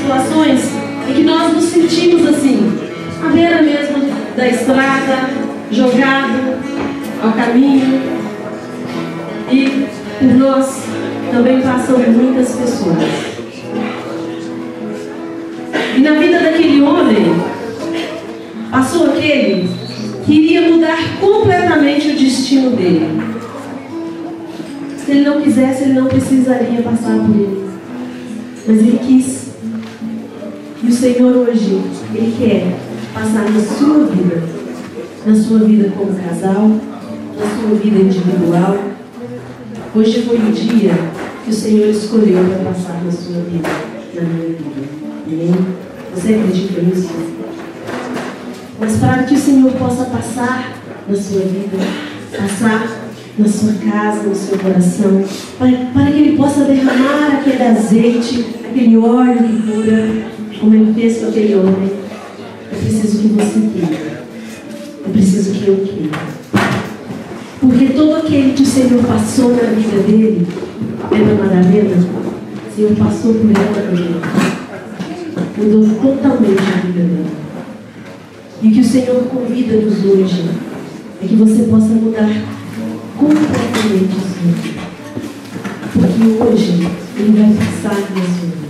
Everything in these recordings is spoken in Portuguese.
situações em que nós nos sentimos assim, à beira mesmo da estrada, jogado ao caminho. E por nós também passam muitas pessoas. E na vida daquele homem, passou aquele que iria mudar completamente o destino dele. Se ele não quisesse, ele não precisaria passar por ele. Mas ele quis. E o Senhor hoje, Ele quer passar na sua vida como casal, na sua vida individual. Hoje foi o dia que o Senhor escolheu para passar na sua vida, na minha vida. Amém? Você acredita nisso? Mas para que o Senhor possa passar na sua vida, passar na sua casa, no seu coração, para que Ele possa derramar aquele azeite, aquele óleo que cura, como Ele fez com aquele homem, eu preciso que você queira. Eu preciso que eu queira. Porque todo aquele que o Senhor passou na vida dele, Pedro Madalena, o Senhor passou por ela também. Mudou totalmente a vida dela. E o que o Senhor convida-nos hoje é que você possa mudar completamente a sua vida. Porque hoje Ele vai passar na sua vida.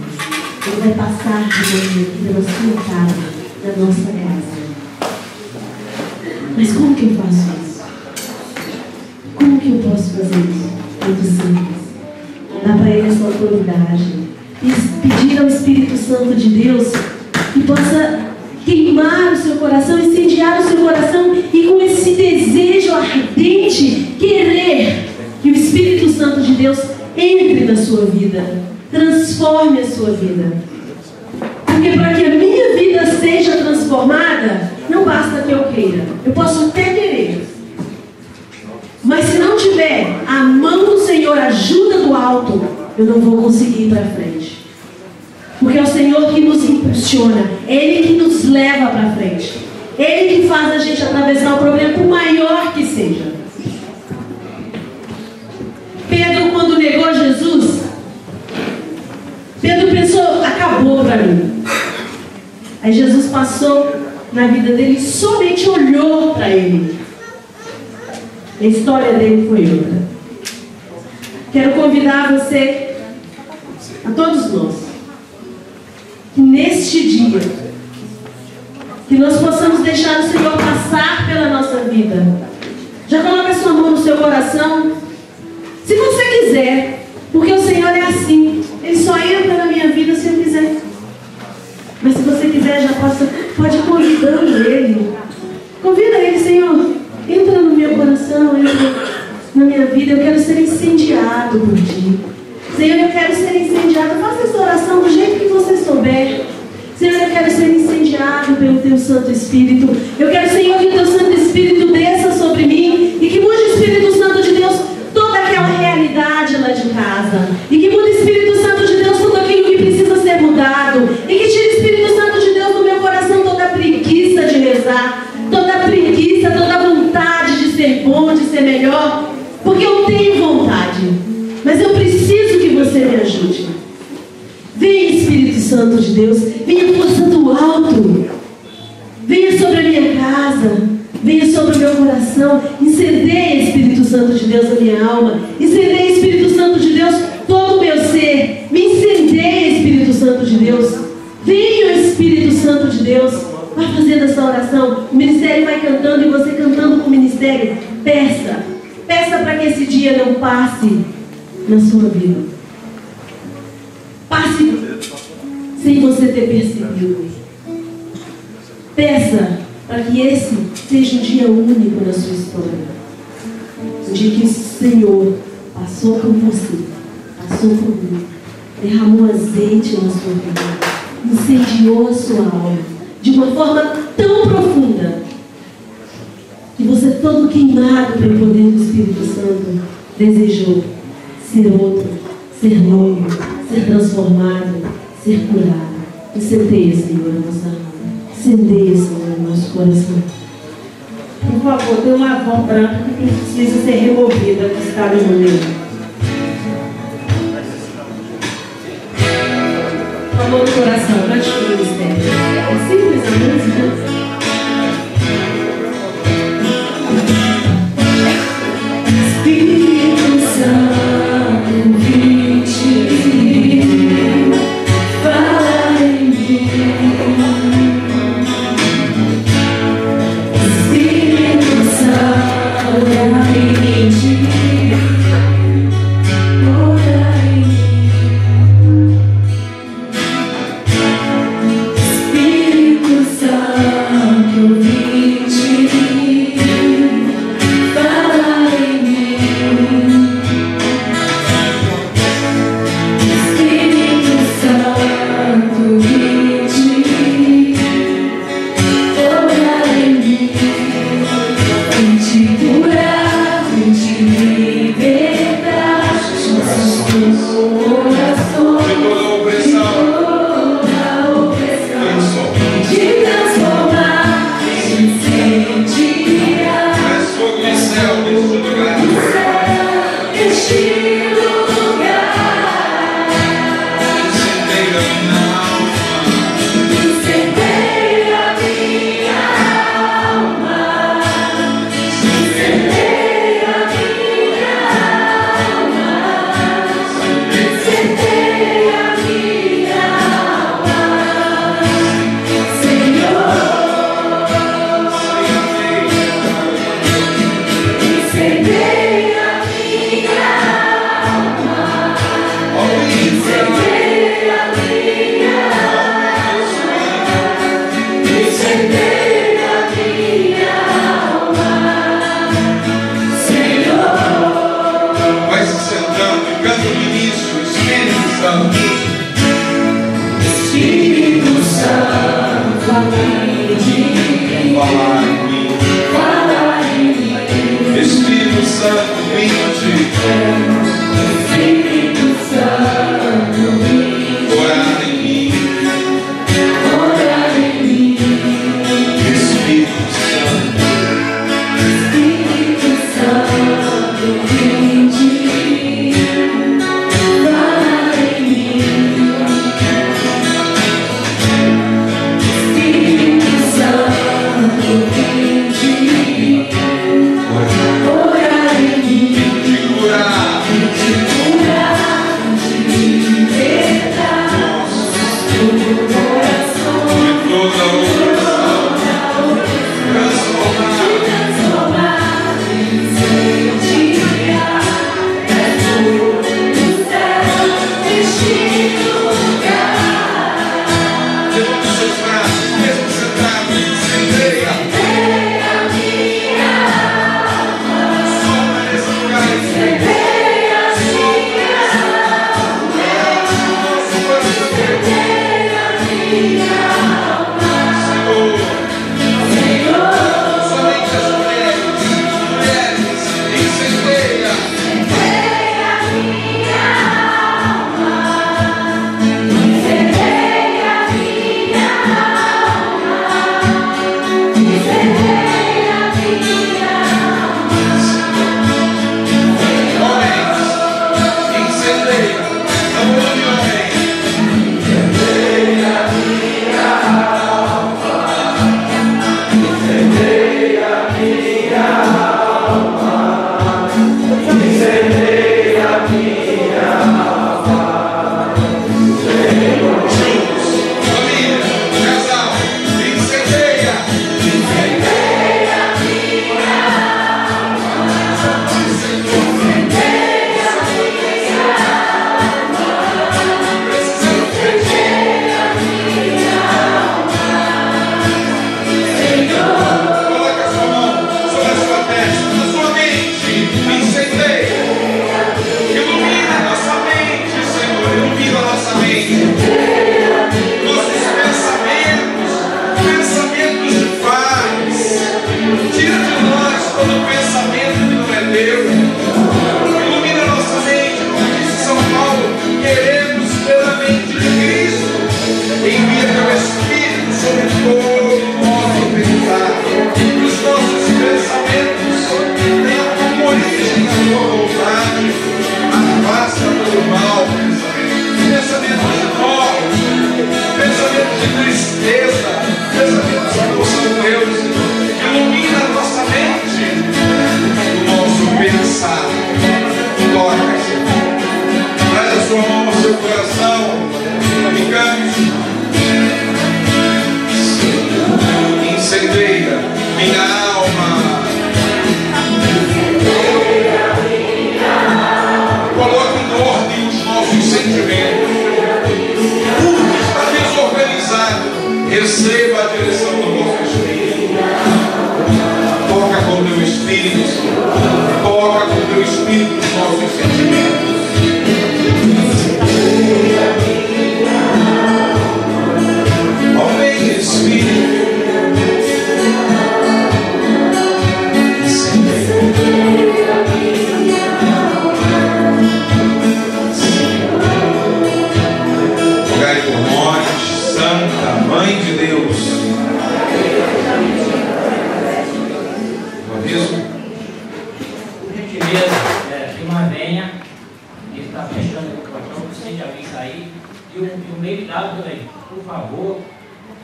Ele vai passar na minha vida, na sua casa, na nossa casa. Mas como que eu faço isso? Como que eu posso fazer isso? Muito simples. Dar para Ele essa autoridade. Pedir ao Espírito Santo de Deus que possa queimar o seu coração, incendiar o seu coração e com esse desejo ardente, querer que o Espírito Santo de Deus entre na sua vida, transforme a sua vida. Porque para que a minha vida seja transformada, não basta que eu queira. Eu posso até querer. Mas se não tiver a mão do Senhor, a ajuda do alto, eu não vou conseguir ir para frente. Porque é o Senhor que nos impulsiona, é Ele que nos leva para frente, é Ele que faz a gente atravessar o problema, por maior que seja. Pedro, quando negou Jesus, Pedro pensou, acabou para mim. Aí Jesus passou na vida dele e somente olhou para ele. A história dele foi outra. Quero convidar você, a todos nós, que neste dia, que nós possamos deixar o Senhor passar pela nossa vida. Já coloca a sua mão no seu coração. Se você quiser, porque o Senhor é assim, Ele só entra na minha vida se eu quiser. Mas se você quiser, já pode ir convidando Ele. Convida Ele, Senhor, entra no meu coração, entra na minha vida. Eu quero ser incendiado por Ti. Senhor, eu quero ser incendiado. Faça essa oração do jeito que você souber. Senhor, eu quero ser incendiado pelo Teu Santo Espírito. Eu quero, Senhor, que o Teu Santo Espírito desça sobre mim e que mude o Espírito Santo de Deus toda aquela realidade lá de casa. E que mude o Espírito Santo de Deus tudo aquilo que precisa ser mudado. E que tire o Espírito Santo de Deus do meu coração toda a preguiça de rezar, toda a preguiça, toda a vontade de ser bom, de ser melhor. Porque eu tenho vontade, mas eu preciso que você me ajude. Venha, Espírito Santo de Deus, venha força do alto, venha sobre a minha casa, venha sobre o meu coração. Incendeia, Espírito Santo de Deus, a minha alma. Incendeia, Espírito Santo de Deus, todo o meu ser. Me incendeia, Espírito Santo de Deus. Venha, Espírito Santo de Deus. Vai fazendo essa oração. O ministério vai cantando e você cantando com o ministério. Peça para que esse dia não passe na sua vida. Passe sem você ter percebido. Peça para que esse seja um dia único na sua história. Um dia que o Senhor passou por você, passou por mim, derramou azeite na sua vida, incendiou a sua alma de uma forma tão profunda que você, todo queimado pelo poder do Espírito Santo, desejou ser outro, ser novo, ser transformado, ser curado. Incendeia, Senhor, a nossa alma. Incendeia, Senhor, o nosso coração. Por favor, tem uma avó branca que precisa ser removida que está ali no meio. Por favor, do coração, Mãe de Deus, sair. E o meio dado também. Por favor,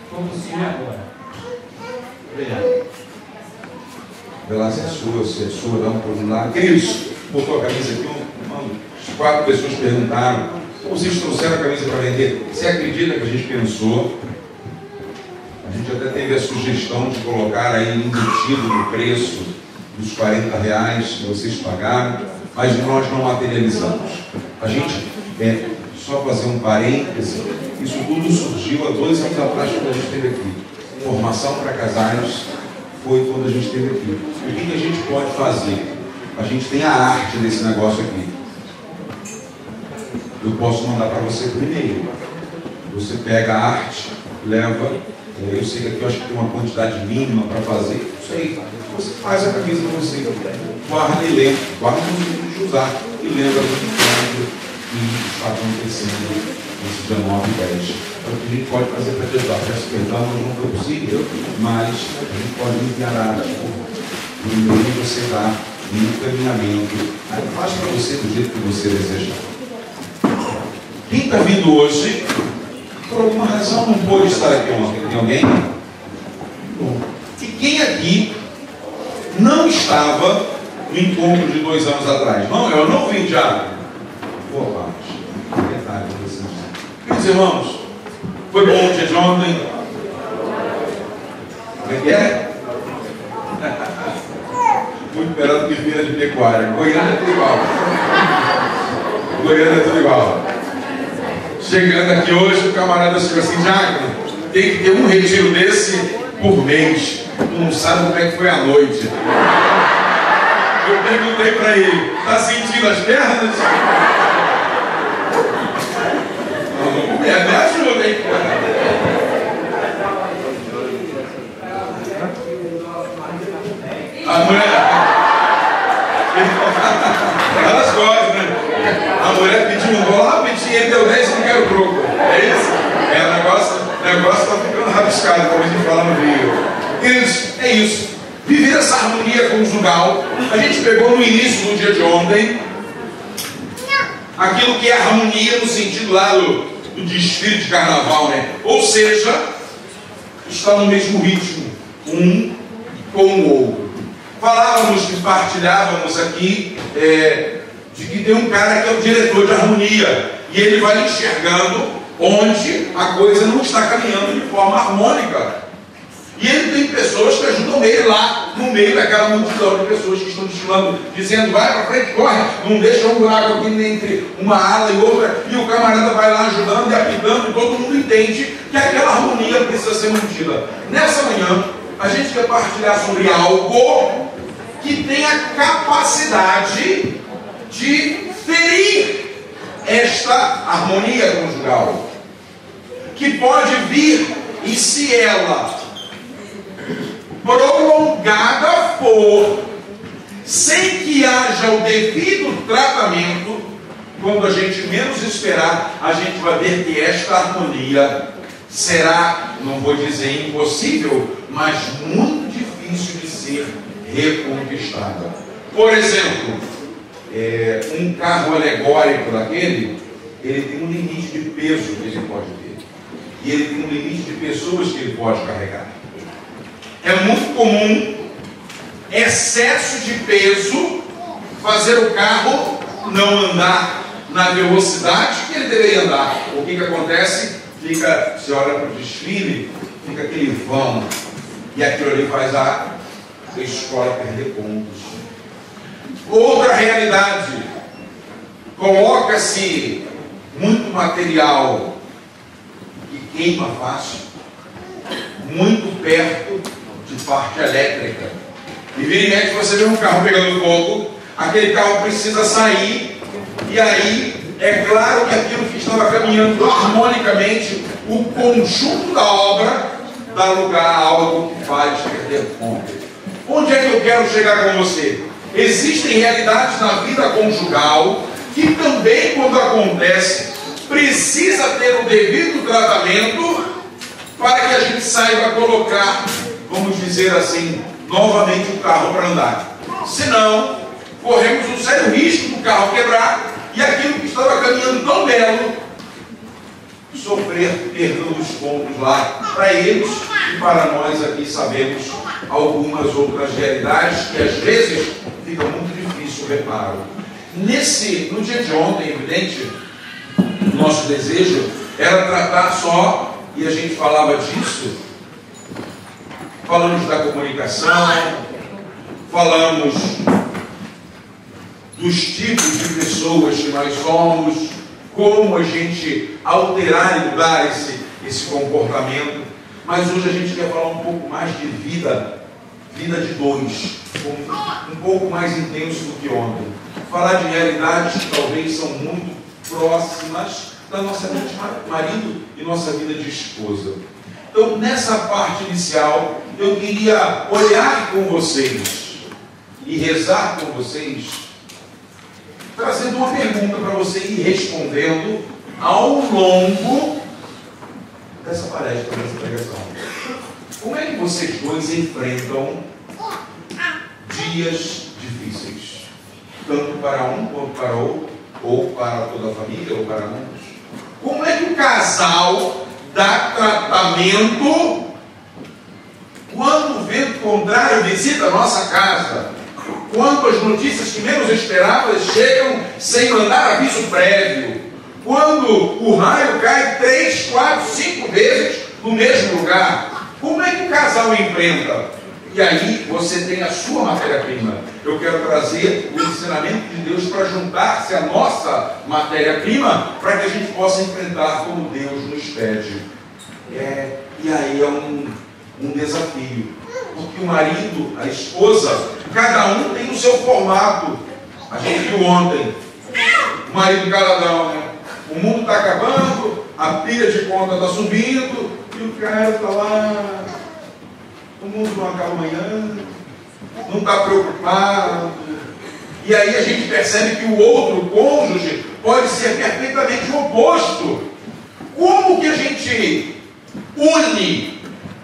como o senhor agora. Obrigado. Velácio, se é sua, dá um por lá. Queridos, botou a camisa aqui, as 4 pessoas perguntaram, como vocês trouxeram a camisa para vender? Você acredita que a gente pensou? A gente até teve a sugestão de colocar aí embutido no preço dos R$40 que vocês pagaram, mas nós não materializamos. A gente, só fazer um parêntese, isso tudo surgiu há 2 anos atrás quando a gente esteve aqui. Formação para casais foi quando a gente esteve aqui. E o que a gente pode fazer? A gente tem a arte desse negócio aqui. Eu posso mandar para você por e-mail. Você pega a arte, leva. Eu sei que aqui eu acho que tem uma quantidade mínima para fazer. Não sei. Você faz a camisa para você. Guarda e lembra. Guarda no de usar. E lembra do encontro que está acontecendo nesse dia 9 e 10. O que a gente pode fazer para te ajudar? Peço perdão, mas não foi possível. Mas a gente pode enviar a arte. No e-mail você dá um encaminhamento. Aí faz para você do jeito que você desejar. Quem está vindo hoje, por alguma razão não pôde estar aqui ontem? Tem alguém? Bom. E quem aqui não estava no encontro de 2 anos atrás? Não, eu não vim já. Boa parte. Verdade, meus irmãos, foi bom o dia de ontem? Como é que é? Muito melhor do que feira de pecuária. Goiânia é tudo igual. Goiânia é tudo igual. Chegando aqui hoje, o camarada chegou assim, Diácono, tem que ter um retiro desse por mês. Não sabe como é que foi a noite. Eu perguntei para ele, está sentindo as pernas? Não, me ajuda, hein? A mulher... Elas gostam, né? A mulher pediu um vou lá pedir, ele deu 10 e não quero troco. É isso? O negócio está ficando rabiscado, como a gente fala no Rio. Queridos, é isso. Viver essa harmonia conjugal. A gente pegou no início do dia de ontem aquilo que é harmonia no sentido lá do desfile de carnaval, né? Ou seja, está no mesmo ritmo, um com o outro. Falávamos e partilhávamos aqui de que tem um cara que é o diretor de harmonia e ele vai enxergando onde a coisa não está caminhando de forma harmônica. E ele tem pessoas que ajudam ele lá no meio daquela multidão de pessoas que estão desfilando, dizendo, vai para frente, corre, não deixa um buraco aqui entre uma ala e outra, e o camarada vai lá ajudando e apitando, e todo mundo entende que aquela harmonia precisa ser mantida. Nessa manhã, a gente quer partilhar sobre algo que tem a capacidade de ferir esta harmonia conjugal, que pode vir, e se ela prolongada for, sem que haja o devido tratamento, quando a gente menos esperar, a gente vai ver que esta harmonia será, não vou dizer impossível, mas muito difícil de ser reconquistada. Por exemplo, um carro alegórico daquele, ele tem um limite de peso que ele pode ter. E ele tem um limite de pessoas que ele pode carregar. É muito comum excesso de peso fazer o carro não andar na velocidade que ele deveria andar. O que acontece? Você olha para o desfile, fica aquele vão, e aquilo ali faz a escola perder pontos. Outra realidade, coloca-se muito material que queima fácil, muito perto de parte elétrica. E vira e mexe, você vê um carro pegando fogo, aquele carro precisa sair, e aí é claro que aquilo que estava caminhando harmonicamente, o conjunto da obra dá lugar a algo que faz perder ponto. Onde é que eu quero chegar com você? Existem realidades na vida conjugal que também, quando acontece, precisa ter o devido tratamento para que a gente saiba colocar, vamos dizer assim, novamente o carro para andar. Senão, corremos um sério risco do carro quebrar e aquilo que estava caminhando tão belo sofrer perda dos pontos lá para eles e para nós aqui sabemos algumas outras realidades que às vezes fica muito difícil o reparo. No dia de ontem, evidente, nosso desejo era tratar só, e a gente falava disso, falamos da comunicação, falamos dos tipos de pessoas que nós somos, como a gente alterar e mudar esse comportamento. Mas hoje a gente quer falar um pouco mais de vida de dois, um pouco mais intenso do que ontem. Falar de realidades que talvez são muito próximas da nossa vida de marido e nossa vida de esposa. Então, nessa parte inicial, eu queria olhar com vocês e rezar com vocês, trazendo uma pergunta para você ir respondendo ao longo dessa palestra, dessa pregação. Como é que vocês dois enfrentam dias difíceis? Tanto para um quanto para outro, ou para toda a família, ou para ambos. Como é que o casal dá tratamento quando o vento contrário visita a nossa casa? Quando as notícias que menos esperávamos chegam sem mandar aviso prévio? Quando o raio cai 3, 4, 5 vezes no mesmo lugar? Como é que o casal enfrenta? E aí você tem a sua matéria-prima. Eu quero trazer o ensinamento de Deus para juntar-se à nossa matéria-prima, para que a gente possa enfrentar como Deus nos pede. E aí é um desafio. Porque o marido, a esposa, cada um tem o seu formato. A gente viu ontem. O marido caladão, né? O mundo está acabando, a pilha de conta está subindo, e o cara está lá. O mundo não acaba amanhã, não está preocupado. E aí a gente percebe que o outro cônjuge pode ser perfeitamente o oposto. Como que a gente une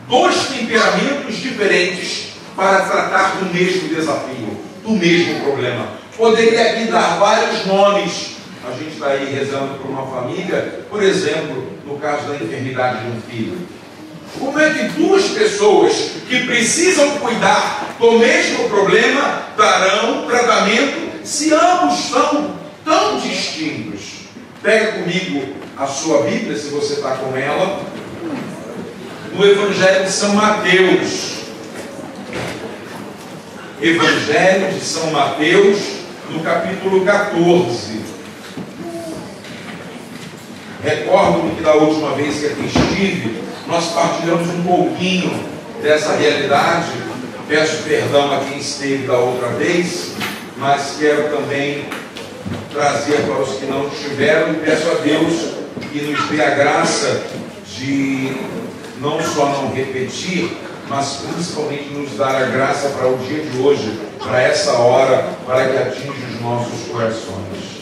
dois temperamentos diferentes para tratar do mesmo desafio, do mesmo problema? Poderia aqui dar vários nomes. A gente está aí rezando por uma família, por exemplo, no caso da enfermidade de um filho. Como é que duas pessoas que precisam cuidar do mesmo problema darão tratamento se ambos são tão distintos? Pega comigo a sua Bíblia, se você está com ela, no Evangelho de São Mateus. Evangelho de São Mateus, no capítulo 14. Recordo-me que da última vez que aqui estive, nós partilhamos um pouquinho dessa realidade. Peço perdão a quem esteve da outra vez, mas quero também trazer para os que não estiveram, e peço a Deus que nos dê a graça de não só não repetir, mas principalmente nos dar a graça para o dia de hoje, para essa hora, para que atinja os nossos corações.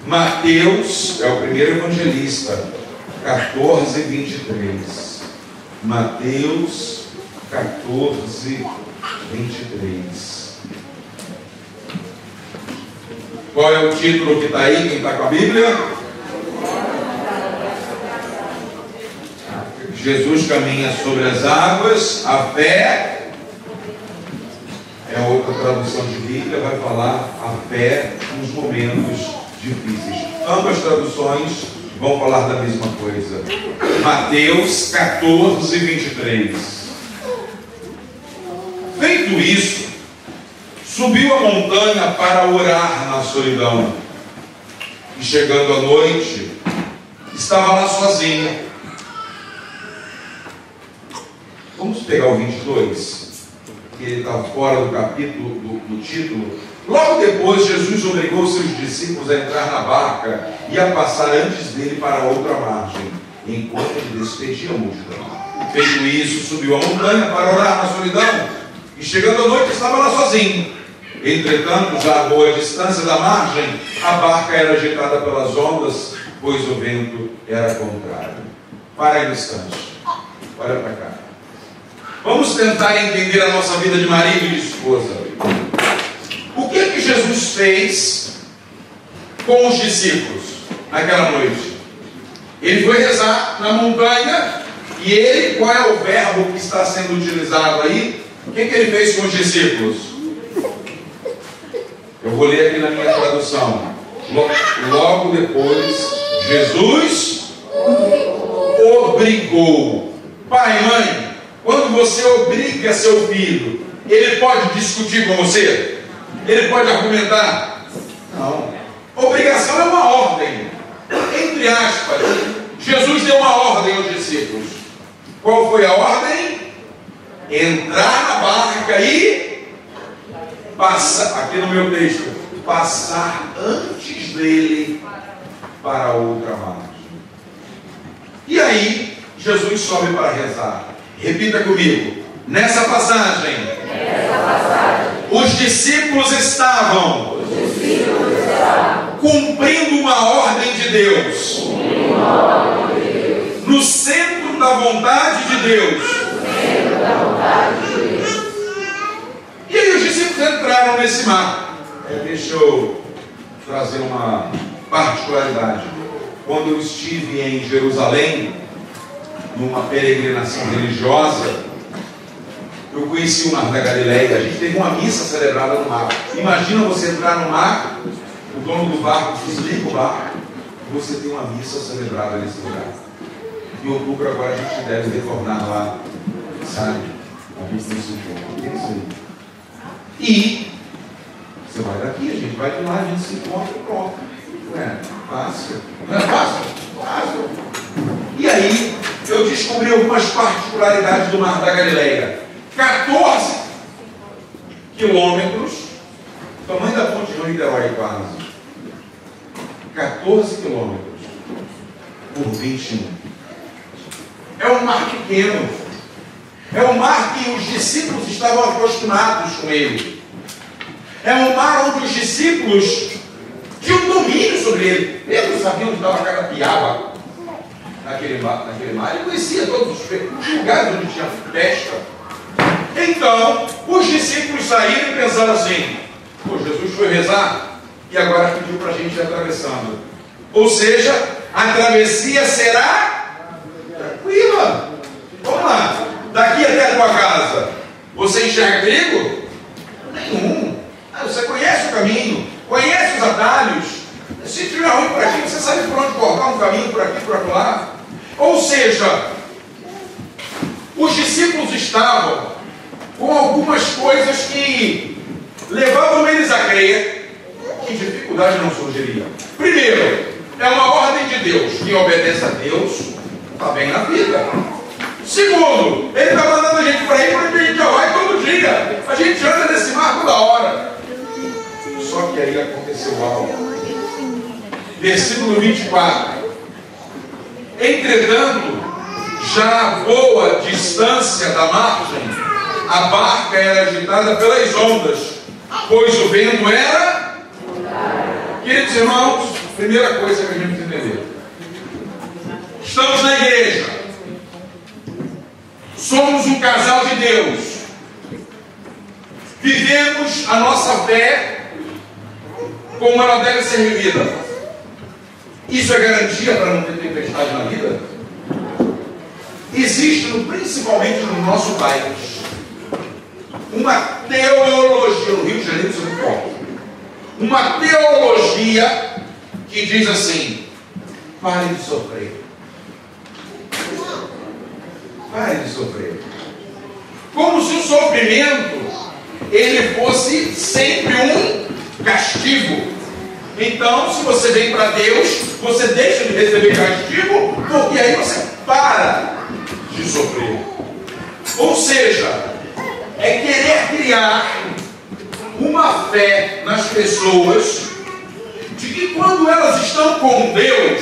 Mateus é o primeiro evangelista, 14, 23. Mateus 14, 23. Qual é o título que está aí? Quem está com a Bíblia? Jesus caminha sobre as águas. A fé é outra tradução de Bíblia, vai falar a fé nos momentos difíceis. Ambas traduções vão falar da mesma coisa. Mateus 14, 23. Feito isso, subiu a montanha para orar na solidão. E chegando à noite, estava lá sozinho. Vamos pegar o 22, que ele está fora do capítulo, do título. Logo depois, Jesus obrigou seus discípulos a entrar na barca e a passar antes dele para outra margem, enquanto ele despedia a multidão. Feito isso, subiu a montanha para orar na solidão, e chegando à noite estava lá sozinho. Entretanto, já a boa distância da margem, a barca era agitada pelas ondas, pois o vento era contrário. Para aí no instante, olha para cá. Vamos tentar entender a nossa vida de marido e de esposa. O que Jesus fez com os discípulos naquela noite? Ele foi rezar na montanha e ele, qual é o verbo que está sendo utilizado aí? O que ele fez com os discípulos? Eu vou ler aqui na minha tradução. Logo depois, Jesus obrigou. Pai, mãe, quando você obriga seu filho, ele pode discutir com você? Ele pode argumentar? Não. Obrigação é uma ordem. Entre aspas, Jesus deu uma ordem aos discípulos. Qual foi a ordem? Entrar na barca e passar, aqui no meu texto, passar antes dele para outra margem. E aí, Jesus sobe para rezar. Repita comigo. Nessa passagem, os discípulos estavam cumprindo uma ordem de Deus, no centro da vontade de Deus. E aí os discípulos entraram nesse mar. Deixa eu trazer uma particularidade. Quando eu estive em Jerusalém, numa peregrinação religiosa, eu conheci o Mar da Galileia. A gente teve uma missa celebrada no mar. Imagina você entrar no mar, o dono do barco desliga o barco, e você tem uma missa celebrada nesse lugar. Em outubro agora a gente deve retornar lá, sabe? A gente não se encontra. É isso aí. E você vai daqui, a gente vai de lá, a gente se encontra e pronto. Não é fácil. Não é fácil? Fácil. E aí eu descobri algumas particularidades do Mar da Galileia. 14 quilômetros, tamanho da ponte de Niterói quase. 14 quilômetros por 21. É um mar pequeno. É um mar que os discípulos estavam acostumados com ele. É um mar onde os discípulos tinham domínio sobre ele. Eles sabiam onde estava cada piaba naquele mar. Ele conhecia todos os lugares onde tinha festa. Então, os discípulos saíram e pensaram assim: pô, Jesus foi rezar e agora pediu para a gente ir atravessando. Ou seja, a travessia será tranquila. Vamos lá. Daqui até a tua casa, você enxerga perigo? Nenhum. Você conhece o caminho, conhece os atalhos. Se tiver ruim por aqui, você sabe por onde cortar um caminho por aqui, por acolá. Ou seja, os discípulos estavam com algumas coisas que levavam eles a crer que dificuldade não surgiria. Primeiro, é uma ordem de Deus. Quem obedece a Deus está bem na vida. Segundo, ele está mandando a gente para ir para onde a gente já vai todo dia. A gente anda nesse mar toda hora. Só que aí aconteceu algo. Versículo 24. Entretanto, já a boa distância da margem, a barca era agitada pelas ondas, pois o vento era... Queridos irmãos, primeira coisa que a gente precisa entender. Estamos na igreja. Somos um casal de Deus. Vivemos a nossa fé como ela deve ser vivida. Isso é garantia para não ter tempestade na vida? Existe, principalmente no nosso país, uma teologia, no Rio de Janeiro isso é muito forte, uma teologia que diz assim: pare de sofrer. Pare de sofrer. Como se o sofrimento ele fosse sempre um castigo. Então, se você vem para Deus, você deixa de receber castigo, porque aí você para de sofrer. Ou seja, é querer criar uma fé nas pessoas de que quando elas estão com Deus,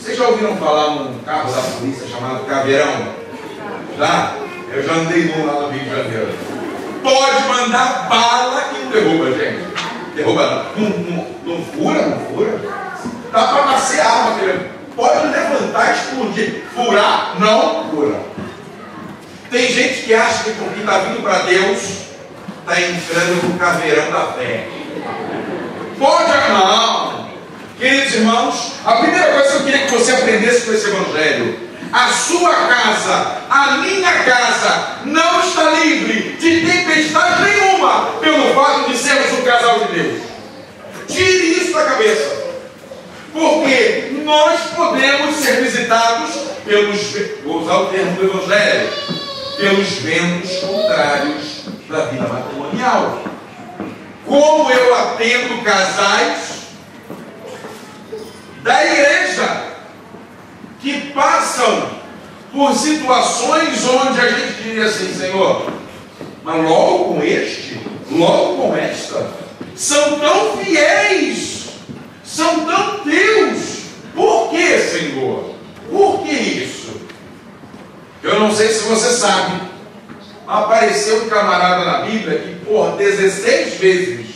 vocês já ouviram falar num carro da polícia chamado Caveirão? Já? Eu já andei num lá no Rio de Janeiro. Pode mandar bala que não derruba, gente. Derruba não fura, não fura. Dá para nascer arma, querido. Pode levantar, explodir, furar, não fura. Tem gente que acha que porque está vindo para Deus, está entrando no caveirão da fé. Pode, não. Queridos irmãos, a primeira coisa que eu queria que você aprendesse com esse evangelho: a sua casa, a minha casa, não está livre de tempestade nenhuma pelo fato de sermos um casal de Deus. Tire isso da cabeça. Porque nós podemos ser visitados pelos, vou usar o termo do evangelho, pelos ventos contrários da vida matrimonial. Como eu atendo casais da igreja que passam por situações onde a gente diria assim: Senhor, mas logo com este, logo com esta, são tão fiéis, são tão teus, por que, Senhor? Por que isso? Eu não sei se você sabe, apareceu um camarada na Bíblia que por 16 vezes,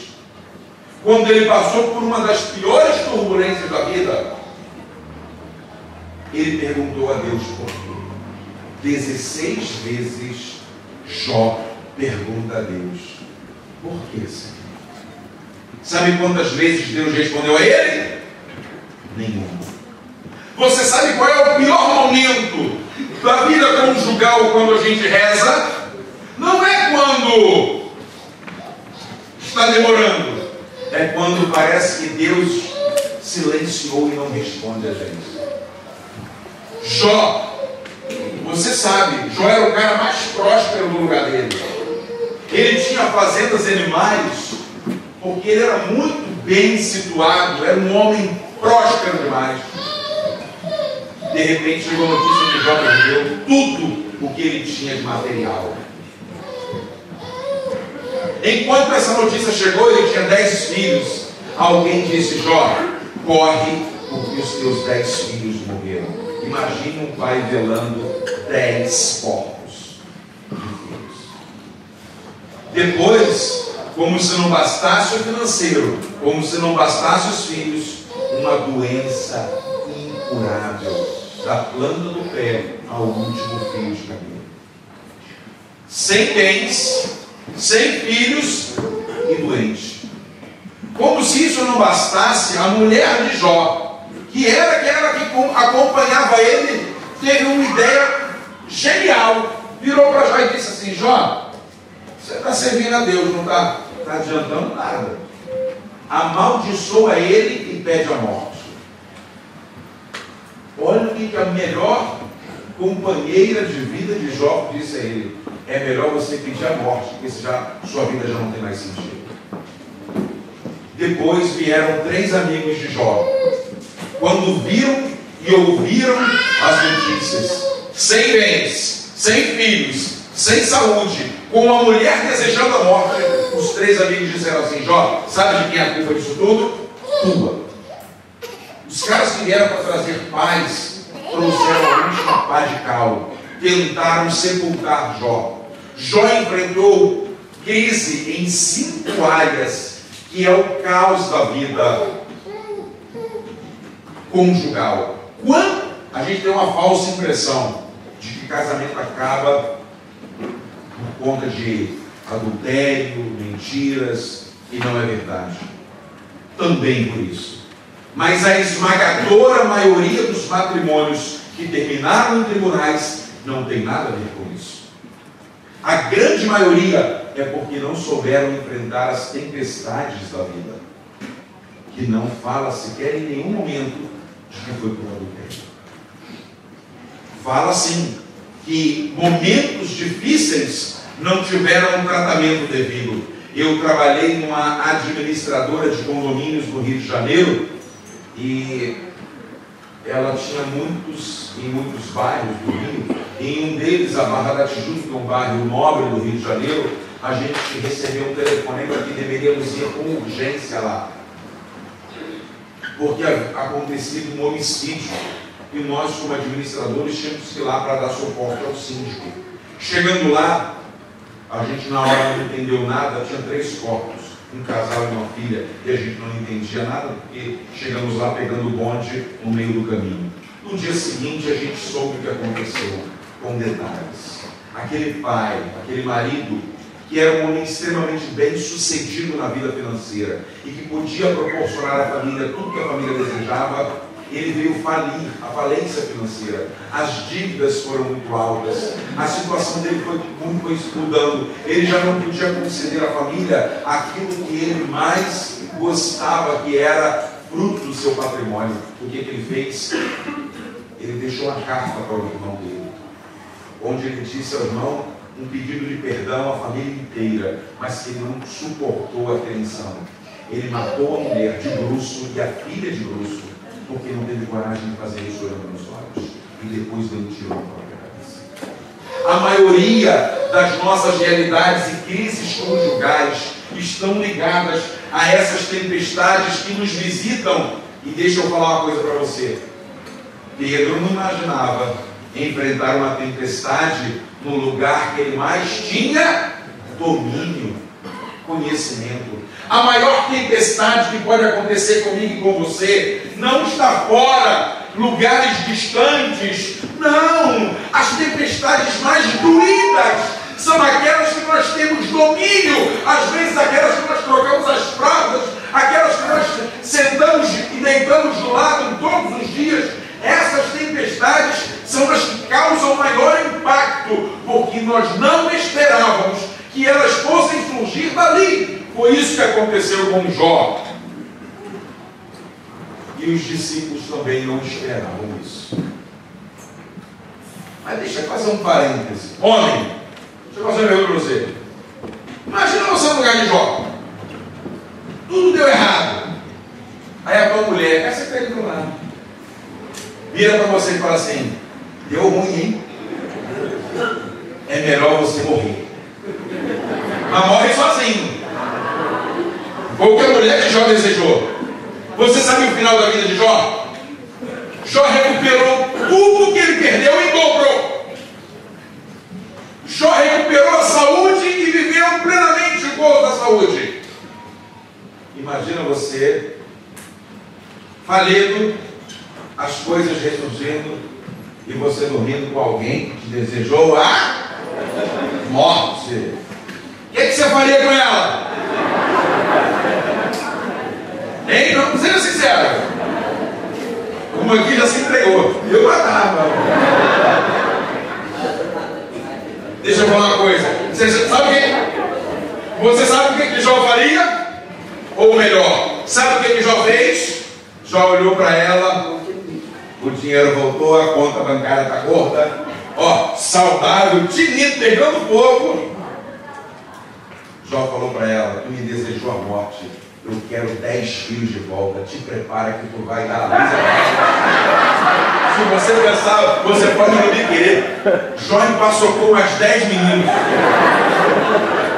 quando ele passou por uma das piores turbulências da vida, ele perguntou a Deus por quê. 16 vezes Jó pergunta a Deus: por que, Senhor? Sabe quantas vezes Deus respondeu a ele? Nenhuma. Você sabe qual é o pior momento da vida conjugal quando a gente reza? Não é quando está demorando, é quando parece que Deus silenciou e não responde a gente. Jó, você sabe, Jó era o cara mais próspero do lugar dele. Ele tinha fazendas e animais, porque ele era muito bem situado, era um homem próspero demais. De repente chegou a notícia de Jó perdeu tudo o que ele tinha de material. Enquanto essa notícia chegou, ele tinha 10 filhos. Alguém disse: Jó, corre, porque os teus 10 filhos morreram. Imagine um pai velando 10 corpos de filhos. Depois, como se não bastasse o financeiro, como se não bastasse os filhos, uma doença incurável, da planta do pé ao último fio de cabelo. Sem bens, sem filhos e doente. Como se isso não bastasse, a mulher de Jó, que era aquela que acompanhava ele, teve uma ideia genial. Virou para Jó e disse assim: Jó, você está servindo a Deus, não está adiantando nada. Amaldiçoa ele e pede a morte. Olha o que a melhor companheira de vida de Jó disse a ele: é melhor você pedir a morte, porque sua vida já não tem mais sentido. Depois vieram 3 amigos de Jó. Quando viram e ouviram as notícias, sem bens, sem filhos, sem saúde, com uma mulher desejando a morte, os 3 amigos disseram assim: Jó, sabe de quem é a culpa disso tudo? Tua. Os caras que vieram para trazer paz, trouxeram a última pá de cal, tentaram sepultar Jó. Jó enfrentou crise em 5 áreas, que é o caos da vida conjugal. Quando a gente tem uma falsa impressão de que casamento acaba por conta de adultério, mentiras, e não é verdade. Também por isso. Mas a esmagadora maioria dos matrimônios que terminaram em tribunais não tem nada a ver com isso. A grande maioria é porque não souberam enfrentar as tempestades da vida, que não fala sequer em nenhum momento de que foi por adultério. Fala sim que momentos difíceis não tiveram um tratamento devido. Eu trabalhei numa administradora de condomínios no Rio de Janeiro, e ela tinha em muitos bairros do Rio. Em um deles, a Barra da Tijuca, que é um bairro nobre do Rio de Janeiro, a gente recebeu um telefonema que deveríamos ir com urgência lá, porque havia acontecido um homicídio, e nós, como administradores, tínhamos que ir lá para dar suporte ao síndico. Chegando lá, a gente na hora não entendeu nada, tinha 3 corpos, um casal e uma filha, e a gente não entendia nada, porque chegamos lá pegando o bonde no meio do caminho. No dia seguinte, a gente soube o que aconteceu, com detalhes. Aquele pai, aquele marido, que era um homem extremamente bem sucedido na vida financeira e que podia proporcionar à família tudo que a família desejava, ele veio falir, a falência financeira. As dívidas foram muito altas, a situação dele foi mudando. Ele já não podia conceder à família aquilo que ele mais gostava, que era fruto do seu patrimônio. O que ele fez? Ele deixou uma carta para o irmão dele, onde ele disse ao irmão um pedido de perdão à família inteira, mas que ele não suportou a tensão. Ele matou a mulher de bruço e a filha de bruço, porque não teve coragem de fazer isso olhando nos olhos, e depois deu um tiro na própria cabeça. A maioria das nossas realidades e crises conjugais estão ligadas a essas tempestades que nos visitam. E deixa eu falar uma coisa para você. Pedro não imaginava enfrentar uma tempestade no lugar que ele mais tinha domínio, conhecimento. A maior tempestade que pode acontecer comigo e com você não está fora, lugares distantes. Não! As tempestades mais doídas são aquelas que nós temos domínio, às vezes aquelas que nós trocamos as pratas, aquelas que nós sentamos e deitamos do lado todos os dias. Essas tempestades são as que causam maior impacto, porque nós não esperávamos que elas fossem surgir dali. Foi isso que aconteceu com Jó. E os discípulos também não esperavam isso. Mas deixa eu fazer um parêntese. Homem, deixa eu fazer uma pergunta para você. Imagina você no lugar de Jó. Tudo deu errado. Aí a tua mulher, essa que está aí do lado, vira para você e fala assim: deu ruim, hein? É melhor você morrer. Mas morre sozinho. Foi o que a mulher de Jó desejou. Você sabe o final da vida de Jó? Jó recuperou tudo que ele perdeu em dobro. Jó recuperou a saúde e viveu plenamente o gozo da saúde. Imagina você falido, as coisas ressurgindo e você dormindo com alguém que te desejou a morte. O que você faria com ela? Hein? Não, seja sincero. Uma aqui já se entregou. Eu matava. Deixa eu falar uma coisa. Você sabe o que Jó faria? Ou melhor, sabe o que Jó fez? Jó olhou para ela, o dinheiro voltou, a conta bancária está gorda, ó, saudável, tinido, pegando fogo. Jó falou para ela: tu me desejou a morte, eu quero 10 filhos de volta, te prepara que tu vai dar a luz a Se você pensar, você pode não me querer. Jó empaçocou mais 10 meninos.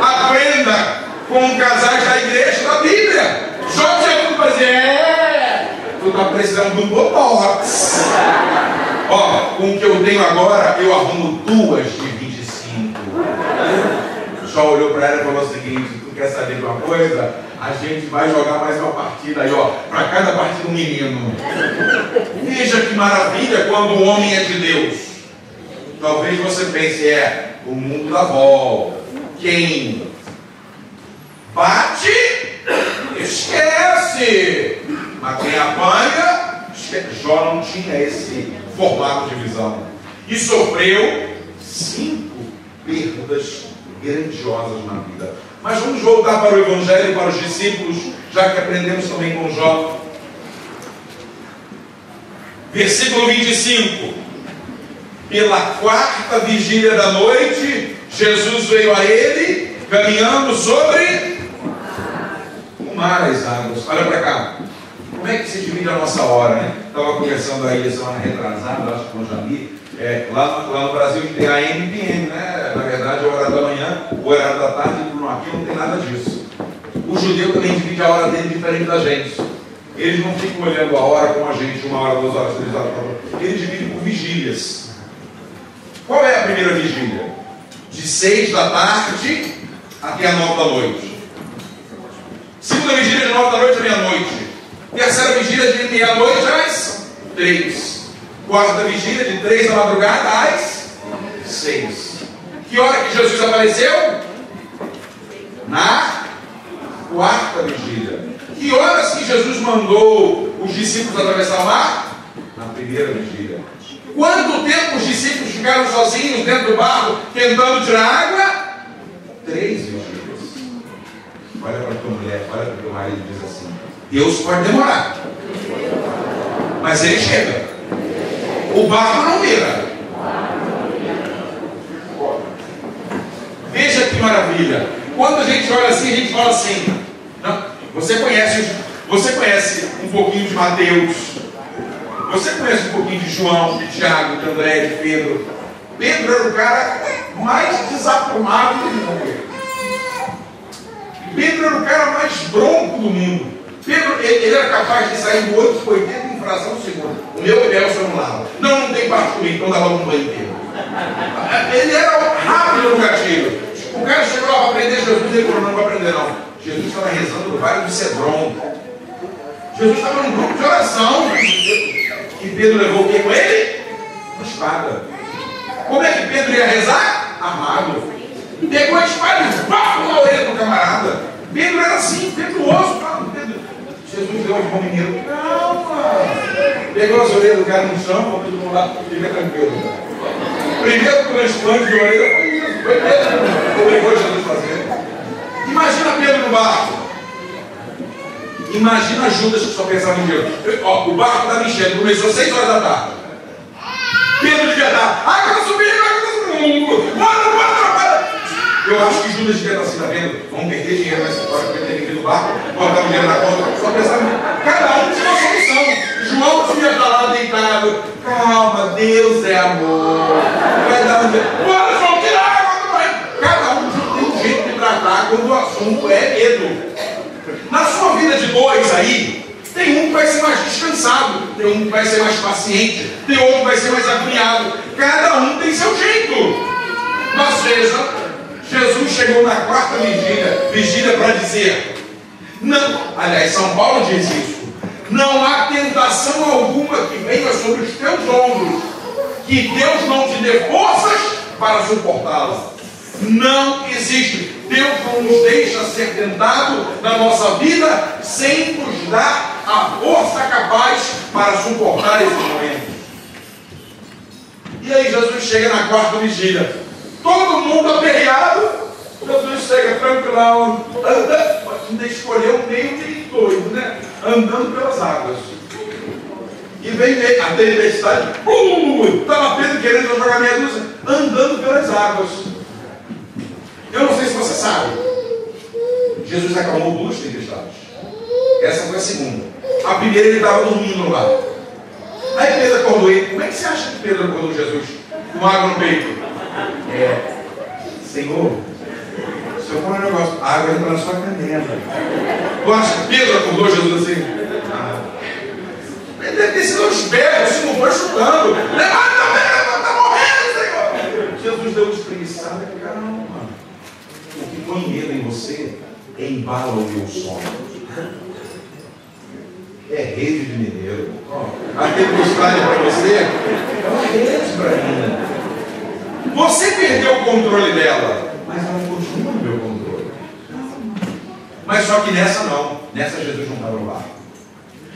Aprenda com casais da igreja, da Bíblia. Jó tinha tudo para dizer: tu está precisando de um botox. Ó, com o que eu tenho agora, eu arrumo 2 de 25. Jó olhou para ela e falou o seguinte: tu quer saber de uma coisa? A gente vai jogar mais uma partida aí, ó, para cada partida um menino. Veja que maravilha quando o homem é de Deus. Talvez você pense: o mundo dá volta. Quem bate, esquece. Mas quem apanha, esquece. Jó não tinha esse formato de visão. E sofreu 5 perdas grandiosas na vida. Mas vamos voltar para o Evangelho e para os discípulos, já que aprendemos também com Jó. Versículo 25. Pela 4ª vigília da noite, Jesus veio a ele, caminhando sobre o mar, as águas. Olha para cá. Como é que se divide a nossa hora, né? Estava conversando aí semana retrasada, acho que com o Jamil. Lá no Brasil tem a AM e PM, né? Na verdade, o horário da manhã, o horário da tarde, aqui não tem nada disso. O judeu também divide a hora dele diferente da gente. Eles não ficam olhando a hora como a gente, 1 hora, 2 horas, 3 horas. Eles dividem por vigílias. Qual é a primeira vigília? De 6 da tarde até a 9 da noite. Segunda vigília de 9 da noite à meia-noite. Terceira vigília de meia-noite às 3. Quarta vigília de 3 da madrugada às 6. Que hora que Jesus apareceu? Na quarta vigília. Que horas que Jesus mandou os discípulos atravessar o mar? Na primeira vigília. Quanto tempo os discípulos ficaram sozinhos dentro do barco, tentando tirar água? 3 vigílias. Olha para a tua mulher, olha para o teu marido e diz assim: Deus pode demorar, mas Ele chega. O barco não vira. Veja que maravilha. Quando a gente olha assim, a gente fala assim, não, você conhece um pouquinho de Mateus, você conhece um pouquinho de João, de Tiago, de André, de Pedro. Pedro era o cara mais desaprumado do mundo. Pedro era o cara mais bronco do mundo. Pedro, ele era capaz de sair do 8 por 80 em fração de segundo. O meu e o seu não lava. Não tem parte comigo, então dá logo um banho inteiro. Ele era rápido no gatilho. O cara chegou lá para aprender Jesus, ele falou: não vai aprender não. Jesus estava rezando no Vale do Cedron. Jesus estava num grupo de oração. E Pedro levou o que com ele? Uma espada. Como é que Pedro ia rezar? Armado. Pegou a espada e pá, na orelha do camarada. Pedro era assim, impetuoso. Jesus deu um bom menino. Calma. Pegou as orelhas do cara no chão, botou todo mundo lá, fica tranquilo. Primeiro transplante de orelha foi isso. Foi Pedro. Obrigou Jesus a fazer. Imagina Pedro no barco. Imagina Judas que só pensava em Deus. O barco estava enchendo, começou às 6 horas da tarde. Pedro devia estar: água está subindo, água está subindo. Bora. Eu acho que Judas devia estar assim, tá vendo? Vamos perder dinheiro nessa história, porque tem que vir no barco, botar o dinheiro na conta. Só pensava em cada um tinha uma solução. João devia estar lá deitado. Calma, Deus é amor. Vai dar um jeito. Bora, João, tira a água. Cada um tem um jeito de tratar quando o assunto é medo. Na sua vida de dois aí, tem um que vai ser mais descansado, tem um que vai ser mais paciente, tem outro que vai ser mais agoniado. Cada um tem seu jeito. Mas veja, Jesus chegou na quarta vigília para dizer: não, aliás, São Paulo diz isso: não há tentação alguma que venha sobre os teus ombros, que Deus não te dê forças para suportá-la. Não existe. Deus não nos deixa ser tentado na nossa vida sem nos dar a força capaz para suportar esse momento. E aí Jesus chega na quarta vigília, todo mundo aperreado. Jesus chega tranquilão, anda, ainda escolheu um meio doido, né? Andando pelas águas. E vem a tempestade, estava Pedro querendo jogar meia dúzia, andando pelas águas. Eu não sei se você sabe, Jesus acalmou 2 tempestades. Essa foi a segunda. A primeira ele estava dormindo lá. Aí Pedro acordou ele. Como é que você acha que Pedro acordou Jesus? Com água no peito. Senhor, se eu pôr um negócio, a água entra na sua canela. Tu acha que Pedro acordou Jesus assim? Ele deve ter sido aos berros, se não foi chutando. Levanta, tá morrendo, Senhor. Jesus deu uma espreguiçada. Calma. O que põe medo em você embala o meu sono. É rede de mineiro. A tempestade para você é uma rede para mim. Você perdeu o controle dela, mas ela continua no meu controle. Mas só que nessa não. Nessa Jesus não estava no barco.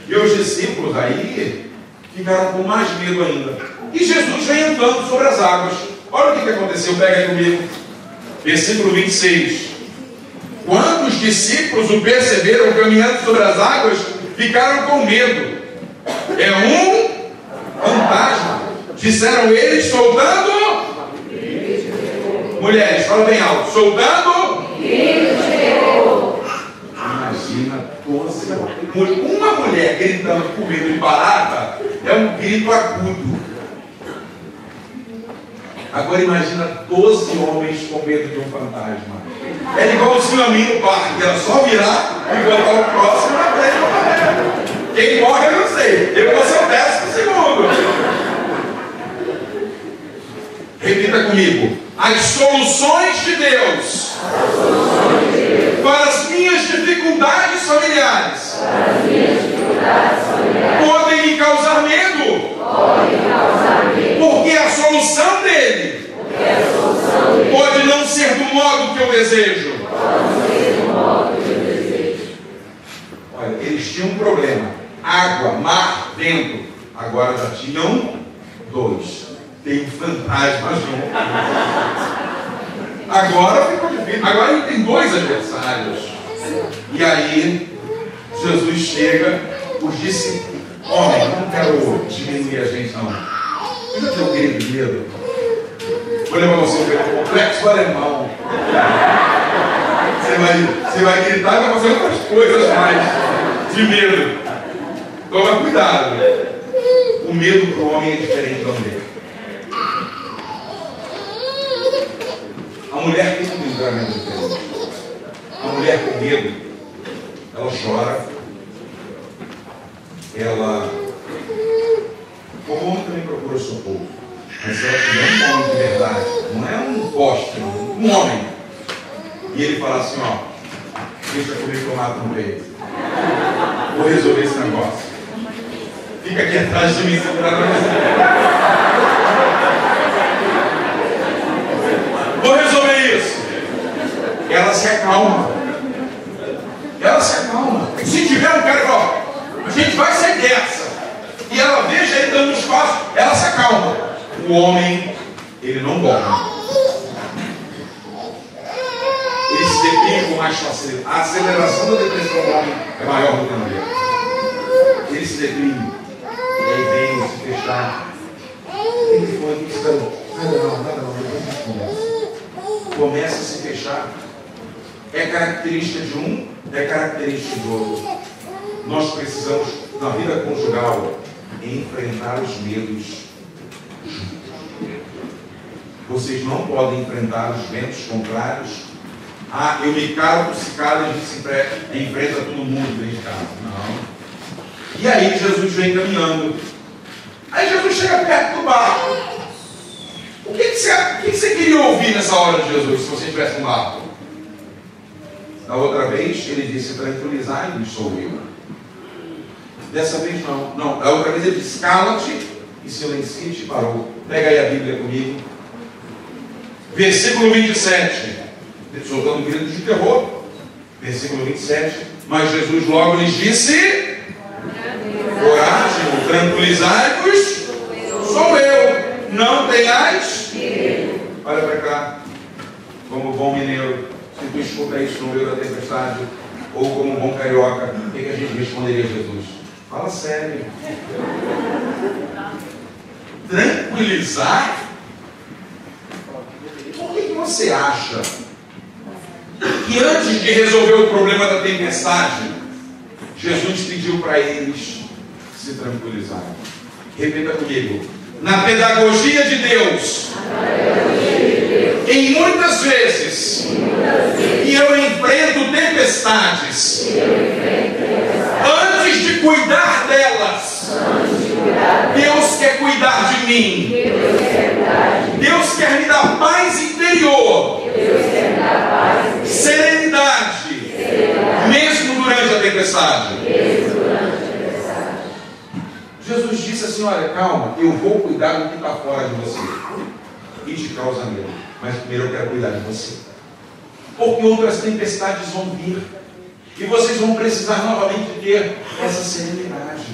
E os discípulos aí ficaram com mais medo ainda. E Jesus vem andando sobre as águas. Olha o que aconteceu, pega aí comigo. Versículo 26. Quando os discípulos o perceberam caminhando sobre as águas, ficaram com medo. É um fantasma, disseram eles, soltando. Mulheres, fala bem alto. Soltando. Imagina 12. Uma mulher gritando com medo de barata é um grito agudo. Agora imagina 12 homens com medo de um fantasma. É igualzinho a mim no parque, era só virar e botar o próximo na frente para morrer. Quem morre eu não sei, eu vou ser o 12º. Repita comigo: as soluções de Deus para as minhas dificuldades familiares podem me causar medo. Porque a solução dele pode não ser do modo que eu desejo. água, mar, vento. Agora já tinham 2. Tem um fantasma junto. Agora ficou difícil. Agora ele tem 2 adversários. E aí, Jesus chega, os discípulos. Homem, não quero diminuir a gente, não. Eu já tenho um grito de medo. Vou levar você um complexo alemão. Você vai gritar e vai fazer outras coisas mais de medo. Toma cuidado. O medo para o homem é diferente da mulher. A mulher tem um livramento diferente. A mulher com medo, ela chora. Ela, como homem também procura socorro. Mas se ela tiver um homem de verdade, não é um poste, um homem. E ele fala assim, ó, deixa comigo que eu mato no peito. Vou resolver esse negócio. Fica aqui atrás de mim, segurado pra você. Vou resolver isso. Ela se acalma. Ela se acalma. Se tiver um cara que fala, a gente vai sair dessa. E ela veja ele dando um espaço, ela se acalma. O homem, ele não dorme. Ele se deprime com mais facilidade. A aceleração da depressão do homem é maior do que a mulher. Ele se deprime. E aí vem se fechar. O que foi? O que foi? Nada não. Depois a gente conversa. Começa a se fechar. É característica de um, é característica do outro. Nós precisamos, na vida conjugal, enfrentar os medos juntos. Vocês não podem enfrentar os ventos contrários. Ah, eu me calo por se cala e a gente se enfrenta todo mundo dentro de casa. Não. E aí Jesus vem caminhando. Aí Jesus chega perto do barco. O que você queria ouvir nessa hora de Jesus, se você estivesse no barco? Da outra vez, ele disse, tranquilizai-vos, sou eu. Dessa vez não. Não, da outra vez ele disse, cala-te e silencia-te, parou. Pega aí a Bíblia comigo. Versículo 27. Soltando gritos de terror. Versículo 27. Mas Jesus logo lhes disse, coragem, tranquilizai-vos, sou eu. Não tenhais. Olha para cá. Como bom mineiro, se tu escuta isso no meio da tempestade, ou como um bom carioca, o que a gente responderia a Jesus? Fala sério. Tranquilizar? Por que você acha que antes de resolver o problema da tempestade, Jesus pediu para eles se tranquilizarem? Repita comigo. Na pedagogia de Deus, em muitas vezes que eu enfrento tempestades, antes de cuidar delas, Deus quer cuidar de mim. Deus quer me dar paz interior, serenidade, mesmo durante a tempestade. Jesus disse assim, olha, calma, eu vou cuidar do que está fora de você e te causa medo, mas primeiro eu quero cuidar de você, porque outras tempestades vão vir e vocês vão precisar novamente ter essa serenidade.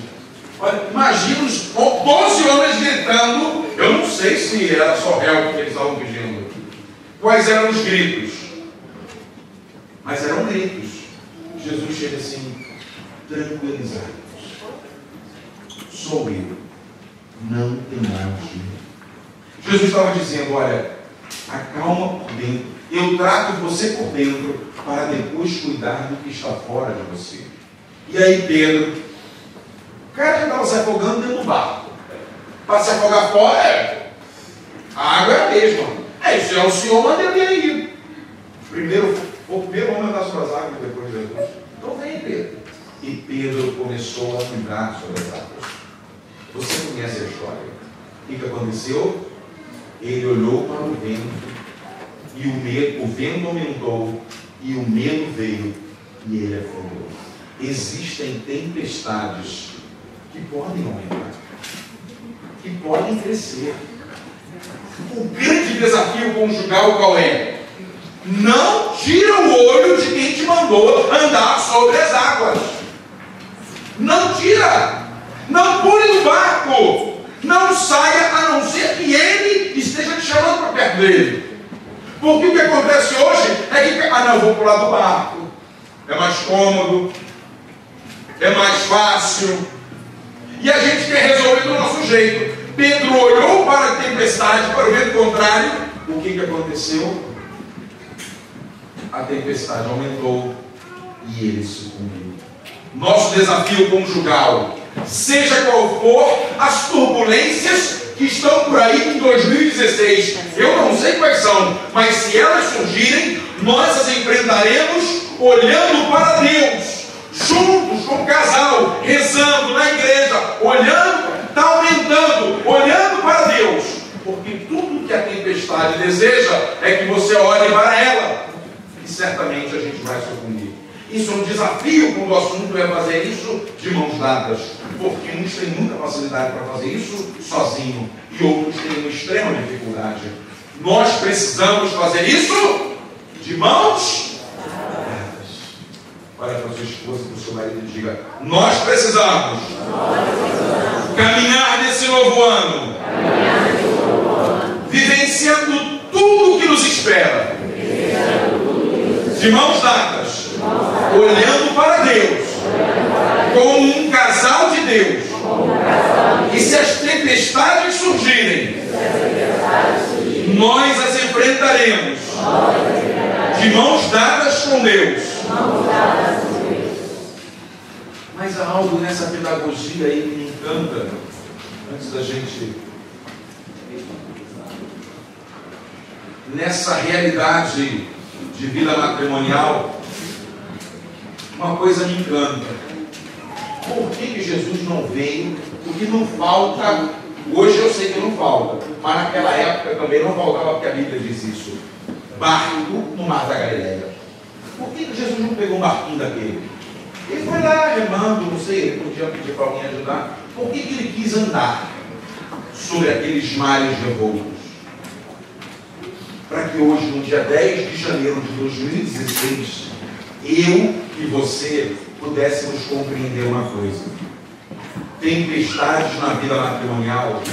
Olha, imagina os 12 homens gritando. Eu não sei se era só réu que eles estavam pedindo, quais eram os gritos, mas eram gritos. Jesus chega assim, tranquilizar. Sou eu, não temais de mim. Jesus estava dizendo, olha, acalma por dentro, eu trato você por dentro, para depois cuidar do que está fora de você. E aí Pedro, o cara já estava se afogando dentro do barco, para se afogar fora, a água é a mesma. Se é o Senhor, manda ele aí. O primeiro homem andar sobre as águas, depois de Jesus. Então vem Pedro. E Pedro começou a andar sobre as águas. Você conhece a história. O que aconteceu? Ele olhou para o vento, e o vento aumentou, e o medo veio, e ele afundou. Existem tempestades que podem aumentar, que podem crescer. O grande desafio conjugal qual é? Não tira o olho de quem te mandou andar sobre as águas. Não tira. Não pule no barco. Não saia a não ser que ele esteja te chamando para perto dele. Porque o que acontece hoje é que, não, eu vou pular do barco. É mais cômodo. É mais fácil. E a gente quer resolver do nosso jeito. Pedro olhou para a tempestade, para o vento contrário. O que aconteceu? A tempestade aumentou e ele sucumbiu. Nosso desafio conjugal, seja qual for as turbulências que estão por aí em 2016, eu não sei quais são, mas se elas surgirem, nós as enfrentaremos olhando para Deus, juntos como casal, rezando na igreja, olhando, está aumentando, olhando para Deus, porque tudo que a tempestade deseja é que você olhe para ela, e certamente a gente vai sucumbir. Isso é um desafio quando o assunto é fazer isso de mãos dadas, porque uns têm muita facilidade para fazer isso sozinho e outros têm uma extrema dificuldade. Nós precisamos fazer isso de mãos dadas. Olha para a sua esposa, para o seu marido e diga: nós precisamos caminhar nesse novo ano, vivenciando tudo o que nos espera, de mãos dadas, olhando para Deus, como um casal de Deus. E se as tempestades surgirem, nós as enfrentaremos de mãos dadas com Deus. Mas há algo nessa pedagogia aí que me encanta, antes da gente, nessa realidade de vida matrimonial, uma coisa me encanta. Por que Jesus não veio? Porque não falta. Hoje eu sei que não falta, mas naquela época também não faltava, porque a Bíblia diz isso. Barco no mar da Galileia. Por que Jesus não pegou um barquinho daquele? Ele foi lá remando, não sei, ele podia pedir para alguém ajudar. Por que ele quis andar sobre aqueles mares revoltos? Para que hoje, no dia 10 de janeiro de 2016, eu e você pudéssemos compreender uma coisa: tempestades na vida matrimonial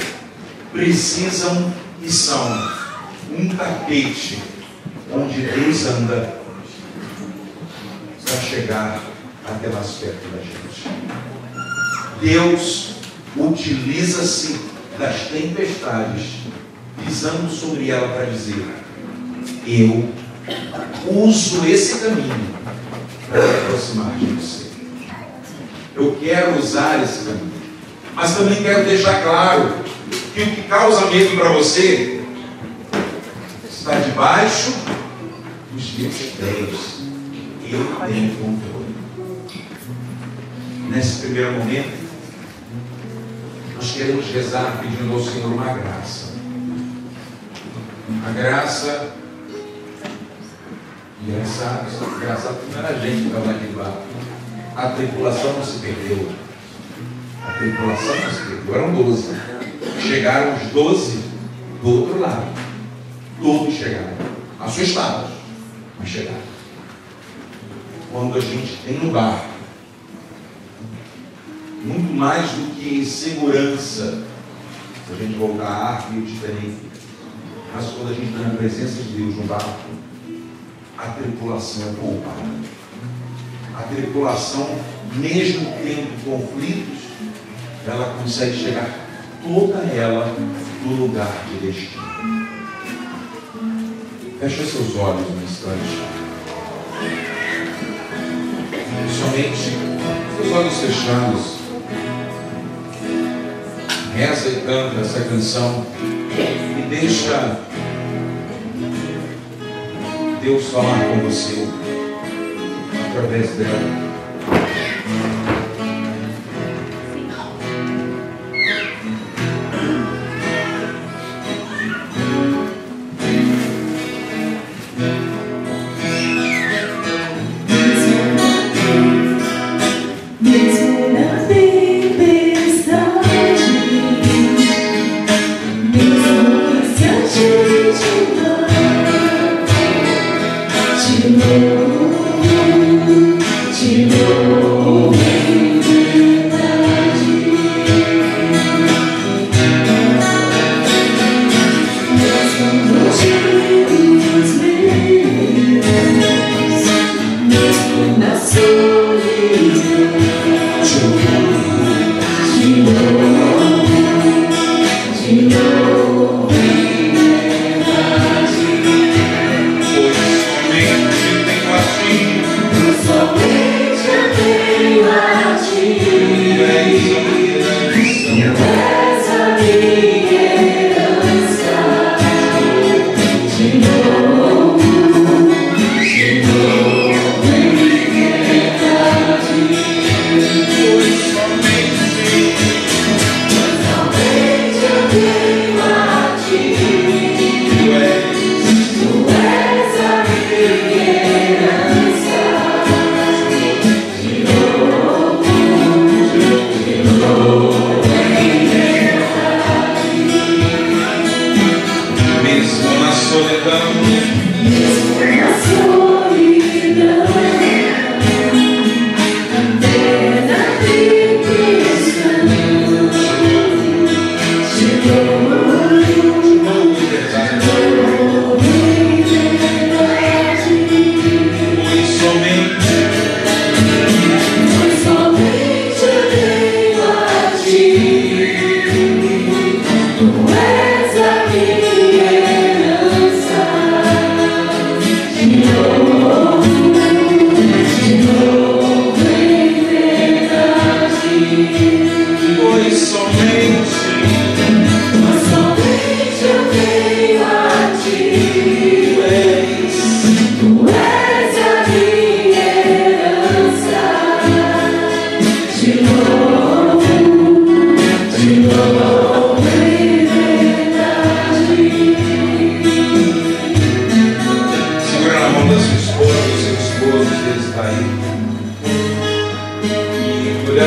precisam e são um tapete onde Deus anda para chegar até mais perto da gente. Deus utiliza-se das tempestades, pisando sobre ela para dizer: eu uso esse caminho para me aproximar de você. Eu quero usar esse caminho, mas também quero deixar claro que o que causa medo para você está debaixo dos meus pés. Eu tenho controle. Nesse primeiro momento, nós queremos rezar pedindo ao Senhor uma graça. A graça, engraçado não era a gente que estava naquele barco. A tripulação não se perdeu. A tripulação não se perdeu. Eram 12. Chegaram os 12 do outro lado. Todos chegaram. Assustados, mas chegaram. Quando a gente tem um barco, muito mais do que segurança, se a gente voltar à arca e o Titanic, mas quando a gente está na presença de Deus no barco, a tripulação é poupada. A tripulação, mesmo tendo conflitos, ela consegue chegar toda ela no lugar de destino. Feche seus olhos um instante. Somente seus olhos fechados. Reza e canta essa canção e deixa Deus falar com você através dela. Te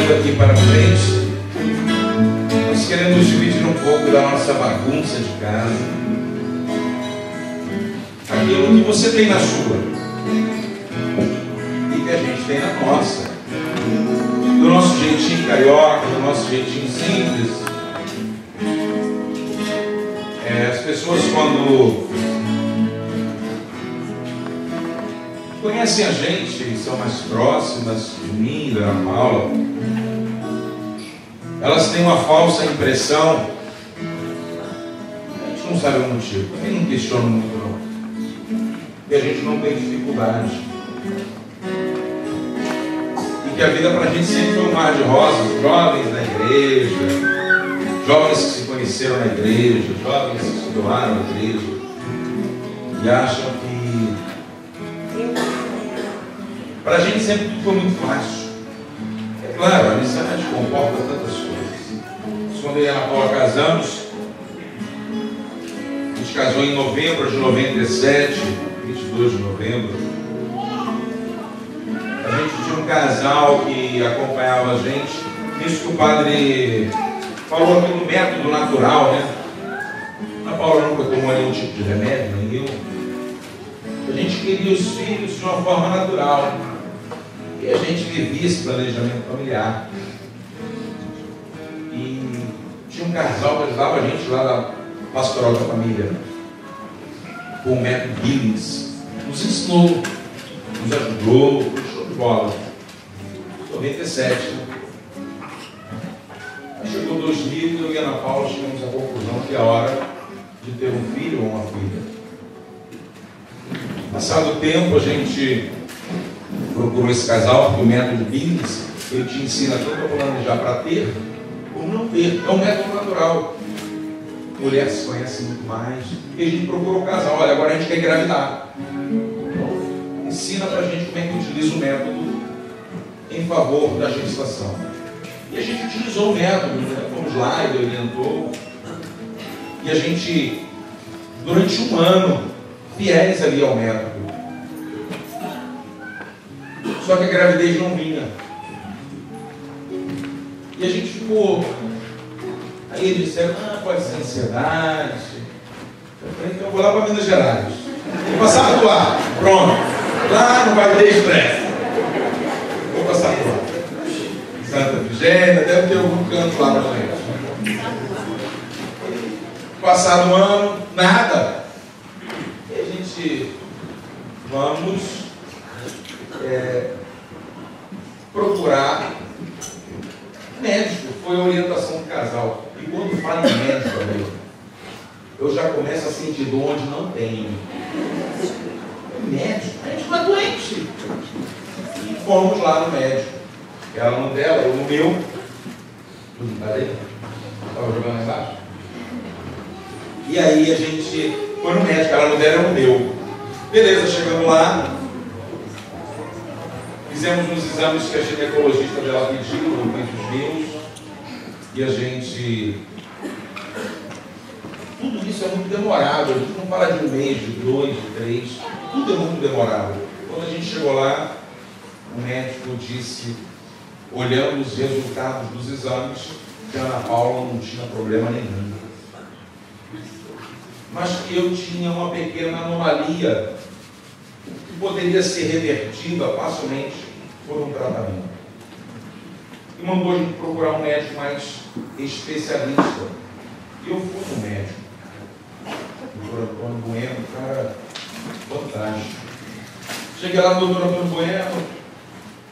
Aqui para frente, nós queremos dividir um pouco da nossa bagunça de casa, aquilo que você tem na sua e que a gente tem na nossa, do nosso jeitinho carioca, do nosso jeitinho simples. As pessoas, quando conhecem a gente, são mais próximas de mim, da Ana Paula, elas têm uma falsa impressão, a gente não sabe o motivo, também não questiona muito não, que a gente não tem dificuldade, e que a vida para a gente sempre foi um mar de rosas, jovens na igreja, jovens que se conheceram na igreja, jovens que se doaram na igreja, e acham que para a gente sempre foi muito fácil. É claro, a amizade comporta tantas coisas. Quando eu e a Ana Paula casamos, a gente casou em novembro de 97, 22 de novembro. A gente tinha um casal que acompanhava a gente. Isso que o padre falou aqui no método natural, né? A Paula nunca tomou nenhum tipo de remédio, nem eu. A gente queria os filhos de uma forma natural. E a gente vivia esse planejamento familiar. E tinha um casal que ajudava a gente lá da Pastoral da Família, com o método Billings. Nos ensinou, nos ajudou, foi show de bola. 97. Aí chegou 2000 e eu e a Ana Paula chegamos à conclusão que é hora de ter um filho ou uma filha. Passado o tempo, a gente procurou esse casal, porque o método Billings, ele te ensina tanto a planejar para ter, como não ter. É um método natural. Mulher se conhece muito mais. E a gente procurou o casal. Olha, agora a gente quer engravidar. Então, ensina para a gente como é que utiliza o método em favor da gestação. E a gente utilizou o método, né? Fomos lá, ele orientou. E a gente, durante um ano, fiéis ali ao método. Só que a gravidez não vinha. E a gente ficou. Aí eles disseram, pode ser ansiedade. Eu falei, então eu vou lá para Minas Gerais. Vou passar a atuar. Pronto. Lá não vai ter estresse. Vou passar a atuar. Santa Efigênia, deve ter algum canto lá para gente. Passado um ano, nada. E a gente, vamos procurar médico. Foi a orientação do casal. E quando fala em médico, eu já começo a sentir dor onde não tem. Médico? A gente não é doente. E fomos lá no médico. Ela no dela, eu no meu. Cadê? Estava jogando lá embaixo. E aí a gente foi no médico. Ela no dela, eu no meu. Beleza, chegando lá. Fizemos uns exames que a ginecologista dela pediu, no peito dos meus. E a gente... Tudo isso é muito demorado. A gente não fala de um mês, de 2, de 3. Tudo é muito demorado. Quando a gente chegou lá, o médico disse, olhando os resultados dos exames, que a Ana Paula não tinha problema nenhum. Mas que eu tinha uma pequena anomalia que poderia ser revertida facilmente por um tratamento. E mandou a gente procurar um médico mais especialista. E eu fui no médico. O doutor Antônio Bueno, cara fantástico. Cheguei lá no doutor Antônio Bueno,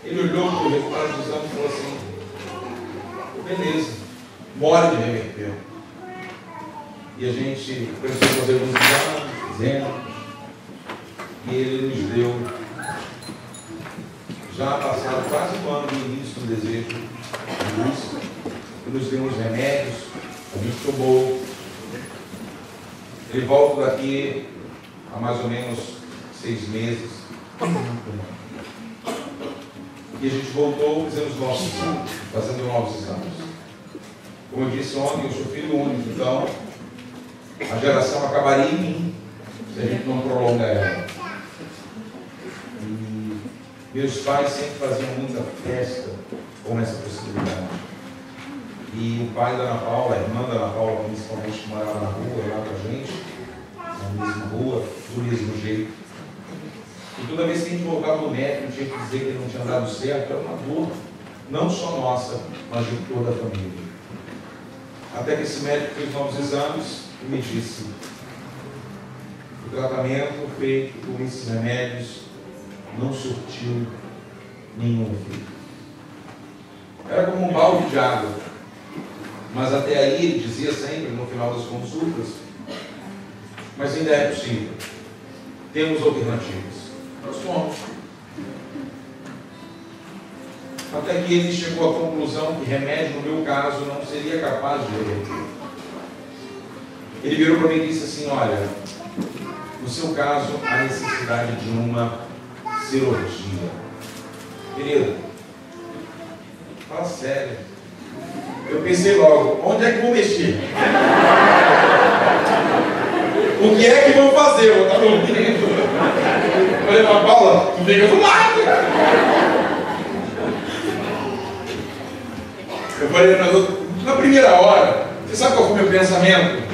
ele olhou para o resultado do exame e falou assim, beleza, bora de reverter. E a gente precisou fazer alguns exames, fizemos, e ele nos deu, já passado quase um ano do início do desejo de luz, ele nos deu uns remédios, a gente tomou. Ele volta daqui há mais ou menos 6 meses. E a gente voltou, fazendo novos exames. Como eu disse ontem, eu sou filho único, então a geração acabaria em mim se a gente não prolonga ela. E meus pais sempre faziam muita festa com essa possibilidade. E o pai da Ana Paula, a irmã da Ana Paula, principalmente, que morava na rua, lá com a gente, na mesma rua, do mesmo jeito. E toda vez que a gente voltava no médico, tinha que dizer que ele não tinha dado certo, era uma dor, não só nossa, mas de toda a família. Até que esse médico fez novos exames e me disse: o tratamento feito com esses remédios não surtiu nenhum efeito. Era como um balde de água. Mas até aí ele dizia sempre, no final das consultas, mas ainda é possível. Temos alternativas. Nós fomos. Até que ele chegou à conclusão que remédio, no meu caso, não seria capaz de reverter. Ele virou para mim e disse assim: olha, no seu caso, há necessidade de uma cirurgia. Querido, fala sério. Eu pensei logo, onde é que vou mexer? O que é que vão fazer? Eu estava ouvindo. Eu falei para a Paula, tu fica do lado. Eu falei, na primeira hora, você sabe qual foi o meu pensamento?